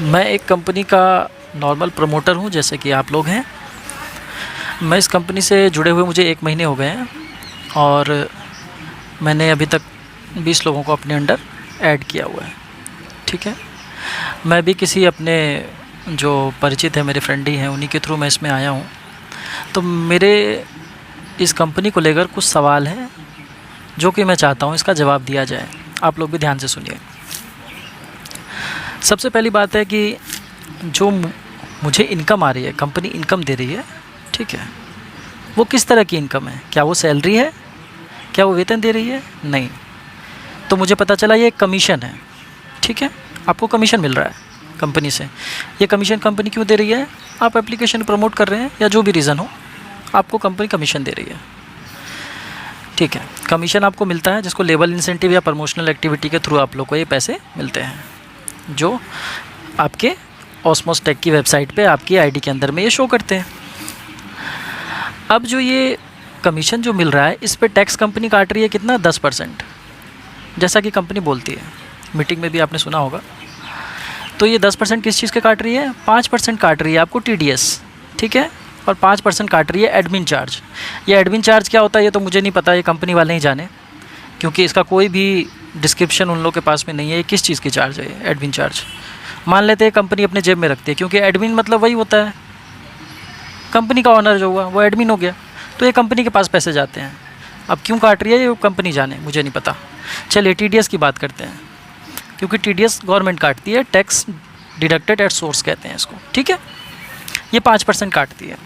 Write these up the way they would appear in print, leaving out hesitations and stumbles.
मैं एक कंपनी का नॉर्मल प्रमोटर हूँ, जैसे कि आप लोग हैं। मैं इस कंपनी से जुड़े हुए मुझे 1 महीने हो गए हैं और मैंने अभी तक 20 लोगों को अपने अंडर ऐड किया हुआ है। ठीक है, मैं भी किसी अपने जो परिचित हैं, मेरे फ्रेंड ही हैं, उन्हीं के थ्रू मैं इसमें आया हूँ। तो मेरे इस कंपनी को लेकर कुछ सवाल हैं जो कि मैं चाहता हूँ इसका जवाब दिया जाए। आप लोग भी ध्यान से सुनिए। सबसे पहली बात है कि जो मुझे इनकम आ रही है, कंपनी इनकम दे रही है, ठीक है, वो किस तरह की इनकम है? क्या वो सैलरी है? क्या वो वेतन दे रही है? नहीं। तो मुझे पता चला ये एक कमीशन है। ठीक है, आपको कमीशन मिल रहा है कंपनी से। ये कमीशन कंपनी क्यों दे रही है? आप एप्लीकेशन प्रमोट कर रहे हैं या जो भी रीज़न हो, आपको कंपनी कमीशन दे रही है। ठीक है, कमीशन आपको मिलता है जिसको लेबल इंसेंटिव या प्रमोशनल एक्टिविटी के थ्रू आप लोग को ये पैसे मिलते हैं, जो आपके ऑस्मोस टेक की वेबसाइट पे आपकी आईडी के अंदर में ये शो करते हैं। अब जो ये कमीशन जो मिल रहा है, इस पे टैक्स कंपनी काट रही है कितना? 10%, जैसा कि कंपनी बोलती है। मीटिंग में भी आपने सुना होगा। तो ये 10% किस चीज़ के काट रही है? 5% काट रही है आपको TDS, ठीक है, और 5% काट रही है एडमिन चार्ज। ये एडमिन चार्ज क्या होता है ये तो मुझे नहीं पता, ये कंपनी वाले ही जाने, क्योंकि इसका कोई भी डिस्क्रिप्शन उन लोगों के पास में नहीं है। ये किस चीज़ की चार्ज है? ये एडमिन चार्ज मान लेते हैं कंपनी अपने जेब में रखती है, क्योंकि एडमिन मतलब वही होता है, कंपनी का ऑनर जो हुआ वो एडमिन हो गया। तो ये कंपनी के पास पैसे जाते हैं। अब क्यों काट रही है ये कंपनी जाने, मुझे नहीं पता। चलिए TDS की बात करते हैं, क्योंकि TDS गवर्नमेंट काटती है, टैक्स डिडक्टेड एट सोर्स कहते हैं इसको। ठीक है, ये 5% काटती है।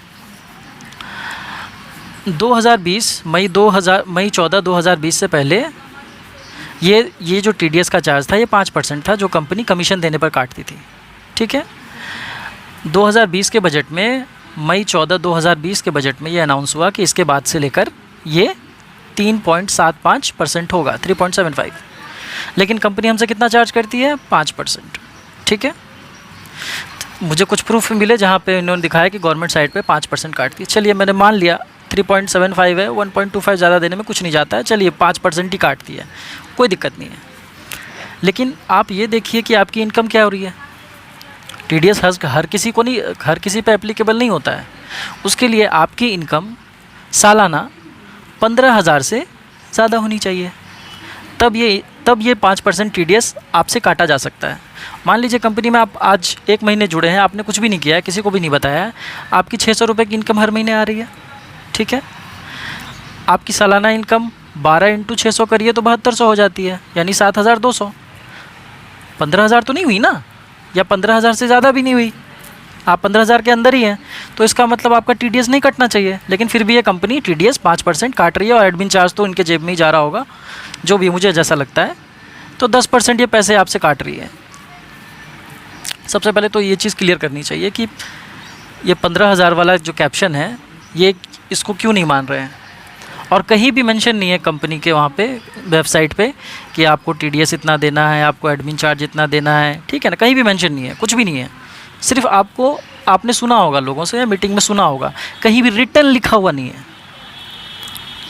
2020 मई 14 2020 से पहले ये जो TDS का चार्ज था ये 5% था, जो कंपनी कमीशन देने पर काटती थी। ठीक है, 2020 के बजट में, मई 14 2020 के बजट में ये अनाउंस हुआ कि इसके बाद से लेकर ये 3.75% होगा, 3.75। लेकिन कंपनी हमसे कितना चार्ज करती है? 5%। ठीक है, मुझे कुछ प्रूफ मिले जहाँ पे इन्होंने दिखाया कि गवर्नमेंट साइड पे 5% काटती है। चलिए, मैंने मान लिया 3.75 है, 1.25 ज़्यादा देने में कुछ नहीं जाता है। चलिए 5% ही काटती है, कोई दिक्कत नहीं है। लेकिन आप ये देखिए कि आपकी इनकम क्या हो रही है। TDS हर किसी को नहीं, हर किसी पे एप्लीकेबल नहीं होता है। उसके लिए आपकी इनकम सालाना 15,000 से ज़्यादा होनी चाहिए, तब ये 5% TDS आपसे काटा जा सकता है। मान लीजिए कंपनी में आप आज 1 महीने जुड़े हैं, आपने कुछ भी नहीं किया है, किसी को भी नहीं बताया है, आपकी 600 रुपये की इनकम हर महीने आ रही है। ठीक है, आपकी सालाना इनकम 12 × 600 करिए तो 7200 हो जाती है, यानी 7200। 15,000 तो नहीं हुई ना, या 15,000 से ज़्यादा भी नहीं हुई, आप 15,000 के अंदर ही हैं। तो इसका मतलब आपका TDS नहीं कटना चाहिए। लेकिन फिर भी ये कंपनी TDS 5% काट रही है, और एडमिन चार्ज तो इनके जेब में ही जा रहा होगा, जो भी मुझे जैसा लगता है। तो 10% ये पैसे आपसे काट रही है। सबसे पहले तो ये चीज़ क्लियर करनी चाहिए कि ये 15,000 वाला जो कैप्शन है, ये इसको क्यों नहीं मान रहे हैं। और कहीं भी मेंशन नहीं है कंपनी के वहाँ पे वेबसाइट पे कि आपको TDS इतना देना है, आपको एडमिन चार्ज इतना देना है। ठीक है ना, कहीं भी मेंशन नहीं है, कुछ भी नहीं है। सिर्फ आपने सुना होगा लोगों से या मीटिंग में सुना होगा, कहीं भी रिटर्न लिखा हुआ नहीं है।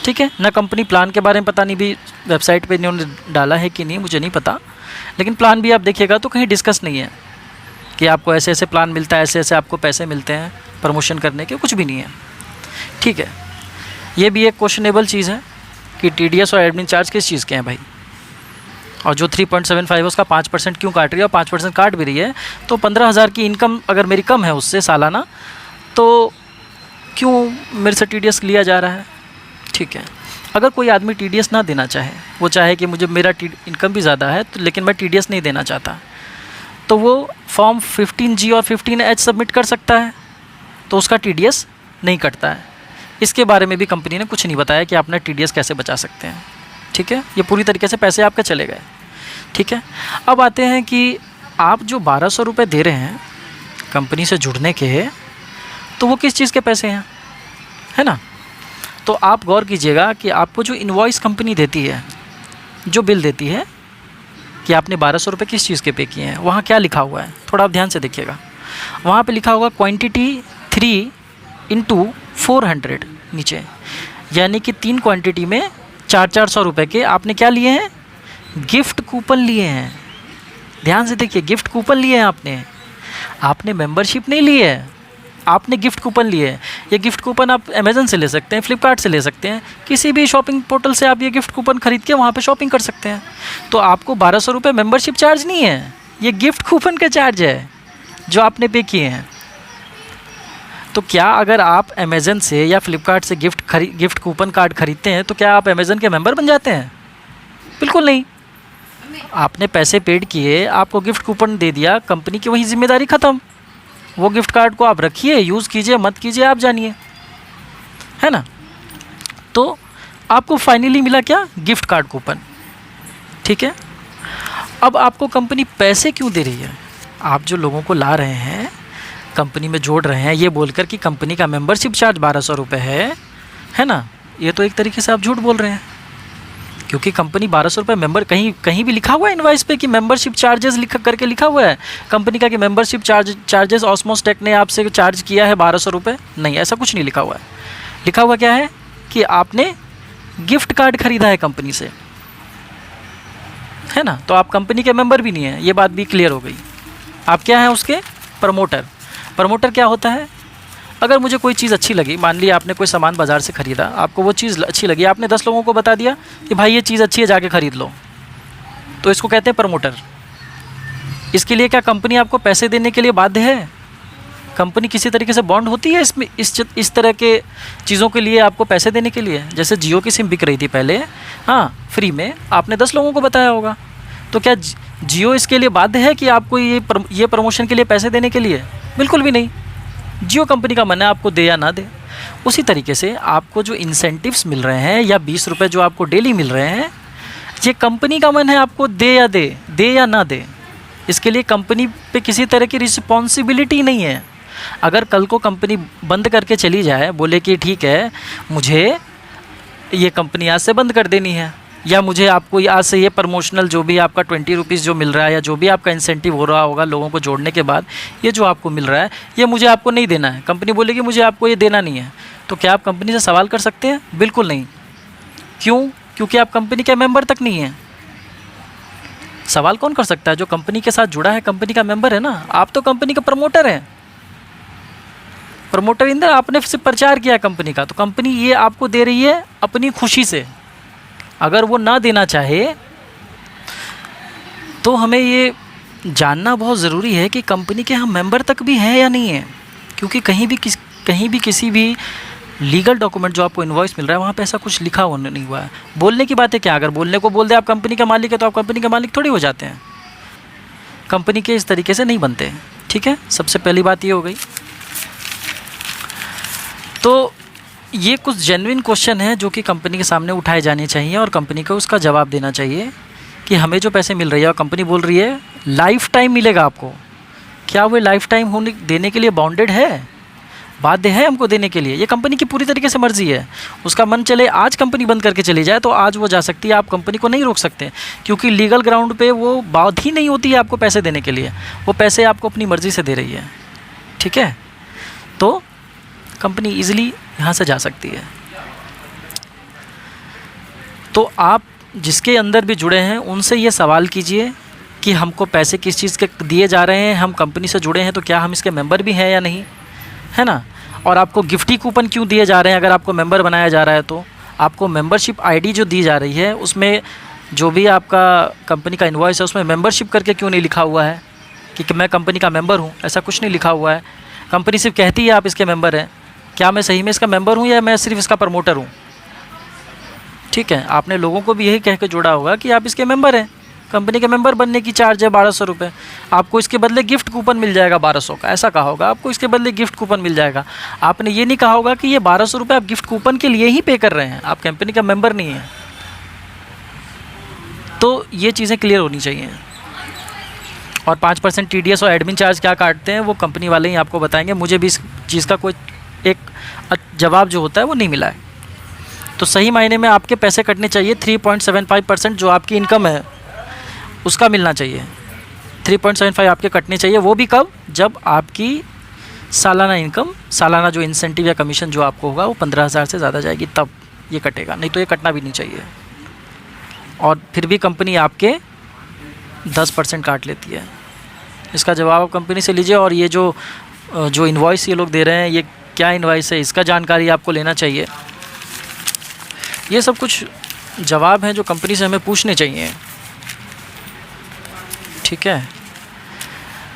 ठीक है ना, कंपनी प्लान के बारे में पता नहीं भी वेबसाइट पे इन्होंने डाला है कि नहीं, मुझे नहीं पता। लेकिन प्लान भी आप देखिएगा तो कहीं डिस्कस नहीं है कि आपको ऐसे ऐसे प्लान मिलता है, ऐसे ऐसे आपको पैसे मिलते हैं प्रमोशन करने के, कुछ भी नहीं है। ठीक है, ये भी एक क्वेश्चनेबल चीज़ है कि TDS और एडमिन चार्ज किस चीज़ के हैं भाई। और जो 3.75 है उसका 5% क्यों काट रही है, और 5% काट भी रही है तो 15,000 की इनकम अगर मेरी कम है उससे सालाना, तो क्यों मेरे से TDS लिया जा रहा है। ठीक है, अगर कोई आदमी TDS ना देना चाहे, वो चाहे कि मुझे मेरा इनकम भी ज़्यादा है तो लेकिन मैं TDS नहीं देना चाहता, तो वो फॉर्म 15G और 15H सबमिट कर सकता है, तो उसका TDS नहीं कटता है। इसके बारे में भी कंपनी ने कुछ नहीं बताया कि आप अपना TDS कैसे बचा सकते हैं। ठीक है, ये पूरी तरीके से पैसे आपके चले गए। ठीक है, अब आते हैं कि आप जो 1200 रुपये दे रहे हैं कंपनी से जुड़ने के, तो वो किस चीज़ के पैसे हैं, है ना। तो आप गौर कीजिएगा कि आपको जो इनवॉइस कंपनी देती है, जो बिल देती है कि आपने 1200 रुपये किस चीज़ के पे किए हैं, वहाँ क्या लिखा हुआ है, थोड़ा आप ध्यान से देखिएगा। वहाँ पे लिखा होगा क्वांटिटी 3 × 400 नीचे, यानी कि 3 क्वांटिटी में 400 रुपये के आपने क्या लिए हैं? गिफ्ट कूपन लिए हैं। ध्यान से देखिए, गिफ्ट कूपन लिए हैं आपने। आपने मेंबरशिप नहीं ली है, आपने गिफ्ट कूपन लिए है। ये गिफ्ट कूपन आप अमेज़न से ले सकते हैं, फ्लिपकार्ट से ले सकते हैं, किसी भी शॉपिंग पोर्टल से आप ये गिफ्ट कूपन खरीद के वहाँ पे शॉपिंग कर सकते हैं। तो आपको 1200 रुपये मेंबरशिप चार्ज नहीं है, ये गिफ्ट कूपन का चार्ज है जो आपने पे किए हैं। तो क्या अगर आप अमेज़न से या फ्लिपकार्ट से गिफ्ट कूपन कार्ड खरीदते हैं तो क्या आप अमेज़न के मेंबर बन जाते हैं? बिल्कुल नहीं। आपने पैसे पेड किए, आपको गिफ्ट कूपन दे दिया, कंपनी की वही जिम्मेदारी ख़त्म। वो गिफ्ट कार्ड को आप रखिए, यूज़ कीजिए, मत कीजिए, आप जानिए, है ना। तो आपको फाइनली मिला क्या? Gift card coupon. ठीक है, अब आपको कंपनी पैसे क्यों दे रही है? आप जो लोगों को ला रहे हैं, कंपनी में जोड़ रहे हैं, ये बोलकर कि कंपनी का मेंबरशिप चार्ज 1200 रुपये है ना। ये तो एक तरीके से आप झूठ बोल रहे हैं, क्योंकि कंपनी 1200 रुपये मेंबर, कहीं भी लिखा हुआ है इनवाइस पे कि मेंबरशिप चार्जेस लिखा हुआ है कंपनी का कि मेंबरशिप चार्जेस ऑस्मोस टेक ने आपसे चार्ज किया है 1200 रुपये? नहीं, ऐसा कुछ नहीं लिखा हुआ है। लिखा हुआ क्या है कि आपने गिफ्ट कार्ड खरीदा है कंपनी से, है ना। तो आप कंपनी के मेंबर भी नहीं हैं, ये बात भी क्लियर हो गई। आप क्या हैं? उसके प्रमोटर। प्रमोटर क्या होता है? अगर मुझे कोई चीज़ अच्छी लगी, मान लिया आपने कोई सामान बाज़ार से ख़रीदा, आपको वो चीज़ अच्छी लगी, आपने 10 लोगों को बता दिया कि भाई ये चीज़ अच्छी है, जाके ख़रीद लो, तो इसको कहते हैं प्रमोटर। इसके लिए क्या कंपनी आपको पैसे देने के लिए बाध्य है? कंपनी किसी तरीके से बॉन्ड होती है इसमें, इस तरह के चीज़ों के लिए आपको पैसे देने के लिए? जैसे जियो की सिम बिक रही थी पहले, हाँ, फ्री में, आपने 10 लोगों को बताया होगा, तो क्या जियो इसके लिए बाध्य है कि आपको ये प्रमोशन के लिए पैसे देने के लिए? बिल्कुल भी नहीं। जियो कंपनी का मन है आपको दे या ना दे। उसी तरीके से आपको जो इंसेंटिव्स मिल रहे हैं या 20 रुपये जो आपको डेली मिल रहे हैं, ये कंपनी का मन है आपको दे या ना दे। इसके लिए कंपनी पे किसी तरह की रिस्पॉन्सिबिलिटी नहीं है। अगर कल को कंपनी बंद करके चली जाए, बोले कि ठीक है मुझे ये कंपनी आज से बंद कर देनी है, या मुझे आपको आज से ये प्रमोशनल जो भी आपका 20 रुपीज़ जो मिल रहा है, या जो भी आपका इंसेंटिव हो रहा होगा लोगों को जोड़ने के बाद, ये जो आपको मिल रहा है ये मुझे आपको नहीं देना है, कंपनी बोलेगी मुझे आपको ये देना नहीं है, तो क्या आप कंपनी से सवाल कर सकते हैं? बिल्कुल नहीं। क्यों? क्योंकि आप कंपनी के मेंबर तक नहीं हैं। सवाल कौन कर सकता है? जो कंपनी के साथ जुड़ा है, कंपनी का मेंबर है ना। आप तो कंपनी का प्रमोटर हैं। प्रमोटर इंदर, आपने सिर्फ प्रचार किया कंपनी का, तो कंपनी ये आपको दे रही है अपनी खुशी से। अगर वो ना देना चाहे तो हमें ये जानना बहुत ज़रूरी है कि कंपनी के हम मेंबर तक भी हैं या नहीं हैं, क्योंकि कहीं भी किसी भी लीगल डॉक्यूमेंट जो आपको इनवॉइस मिल रहा है वहाँ पे ऐसा कुछ लिखा हुआ नहीं हुआ है। बोलने की बात है क्या? अगर बोलने को बोल दे आप कंपनी का मालिक है, तो आप कंपनी के मालिक थोड़ी हो जाते हैं। कंपनी के इस तरीके से नहीं बनते। ठीक है, सबसे पहली बात ये हो गई। तो ये कुछ जेन्युइन क्वेश्चन है जो कि कंपनी के सामने उठाए जाने चाहिए और कंपनी को उसका जवाब देना चाहिए कि हमें जो पैसे मिल रही है और कंपनी बोल रही है लाइफ टाइम मिलेगा आपको, क्या वो लाइफ टाइम देने के लिए बाउंडेड है, बाध्य है हमको देने के लिए? ये कंपनी की पूरी तरीके से मर्जी है। उसका मन चले आज कंपनी बंद करके चली जाए तो आज वो जा सकती है, आप कंपनी को नहीं रोक सकते, क्योंकि लीगल ग्राउंड पे वो बात ही नहीं होती है आपको पैसे देने के लिए। वो पैसे आपको अपनी मर्ज़ी से दे रही है। ठीक है, तो कंपनी ईज़िली यहाँ से जा सकती है। तो आप जिसके अंदर भी जुड़े हैं उनसे ये सवाल कीजिए कि हमको पैसे किस चीज़ के दिए जा रहे हैं, हम कंपनी से जुड़े हैं तो क्या हम इसके मेंबर भी हैं या नहीं, है ना। और आपको गिफ्टी कूपन क्यों दिए जा रहे हैं? अगर आपको मेंबर बनाया जा रहा है तो आपको मेंबरशिप आईडी जो दी जा रही है उसमें जो भी आपका कंपनी का इनवॉइस है उसमें मेंबरशिप करके क्यों नहीं लिखा हुआ है कि मैं कंपनी का मेंबर हूँ? ऐसा कुछ नहीं लिखा हुआ है। कंपनी सिर्फ कहती है आप इसके मेंबर हैं। क्या मैं सही में इसका मेंबर हूँ या मैं सिर्फ इसका प्रमोटर हूँ? ठीक है, आपने लोगों को भी यही कह के जोड़ा होगा कि आप इसके मेंबर हैं। कंपनी के मेंबर बनने की चार्ज है 1200 रुपये, आपको इसके बदले गिफ्ट कूपन मिल जाएगा 1200 का, ऐसा कहा होगा। आपको इसके बदले गिफ्ट कूपन मिल जाएगा। आपने ये नहीं कहा होगा कि ये 1200 रुपये आप गिफ्ट कूपन के लिए ही पे कर रहे हैं, आप कंपनी का मेंबर नहीं हैं। तो ये चीज़ें क्लियर होनी चाहिए। और 5% TDS और एडमिन चार्ज क्या काटते हैं वो कंपनी वाले ही आपको बताएंगे। मुझे भी इस चीज़ का कोई एक जवाब जो होता है वो नहीं मिला है। तो सही मायने में आपके पैसे कटने चाहिए। 3.75% जो आपकी इनकम है उसका मिलना चाहिए। 3.75 आपके कटने चाहिए। वो भी कब? जब आपकी सालाना इनकम, सालाना जो इंसेंटिव या कमीशन जो आपको होगा वो 15,000 से ज़्यादा जाएगी, तब ये कटेगा, नहीं तो ये कटना भी नहीं चाहिए। और फिर भी कंपनी आपके 10% काट लेती है। इसका जवाब आप कंपनी से लीजिए। और ये जो इनवॉइस ये लोग दे रहे हैं, ये क्या इनवॉइस है, इसका जानकारी आपको लेना चाहिए। ये सब कुछ जवाब हैं जो कंपनी से हमें पूछने चाहिए। ठीक है,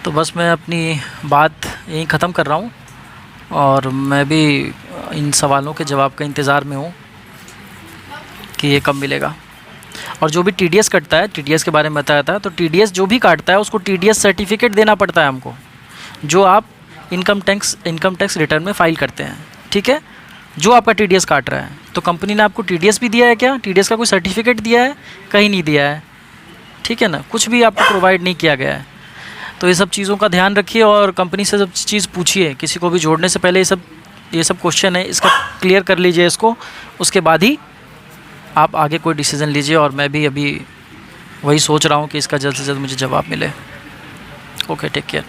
तो बस मैं अपनी बात यहीं ख़त्म कर रहा हूँ और मैं भी इन सवालों के जवाब का इंतज़ार में हूँ कि ये कब मिलेगा। और जो भी टीडीएस कटता है, टीडीएस के बारे में बताया था, तो टीडीएस जो भी काटता है उसको टीडीएस सर्टिफिकेट देना पड़ता है हमको, जो आप इनकम टैक्स रिटर्न में फ़ाइल करते हैं। ठीक है, जो आपका टीडीएस काट रहा है, तो कंपनी ने आपको टीडीएस भी दिया है क्या? टीडीएस का कोई सर्टिफिकेट दिया है? कहीं नहीं दिया है। ठीक है ना, कुछ भी आपको प्रोवाइड नहीं किया गया है। तो ये सब चीज़ों का ध्यान रखिए और कंपनी से सब चीज़ पूछिए। किसी को भी जोड़ने से पहले ये सब क्वेश्चन है, इसका क्लियर कर लीजिए इसको, उसके बाद ही आप आगे कोई डिसीज़न लीजिए। और मैं भी अभी वही सोच रहा हूँ कि इसका जल्द से जल्द मुझे जवाब मिले। Okay, take care.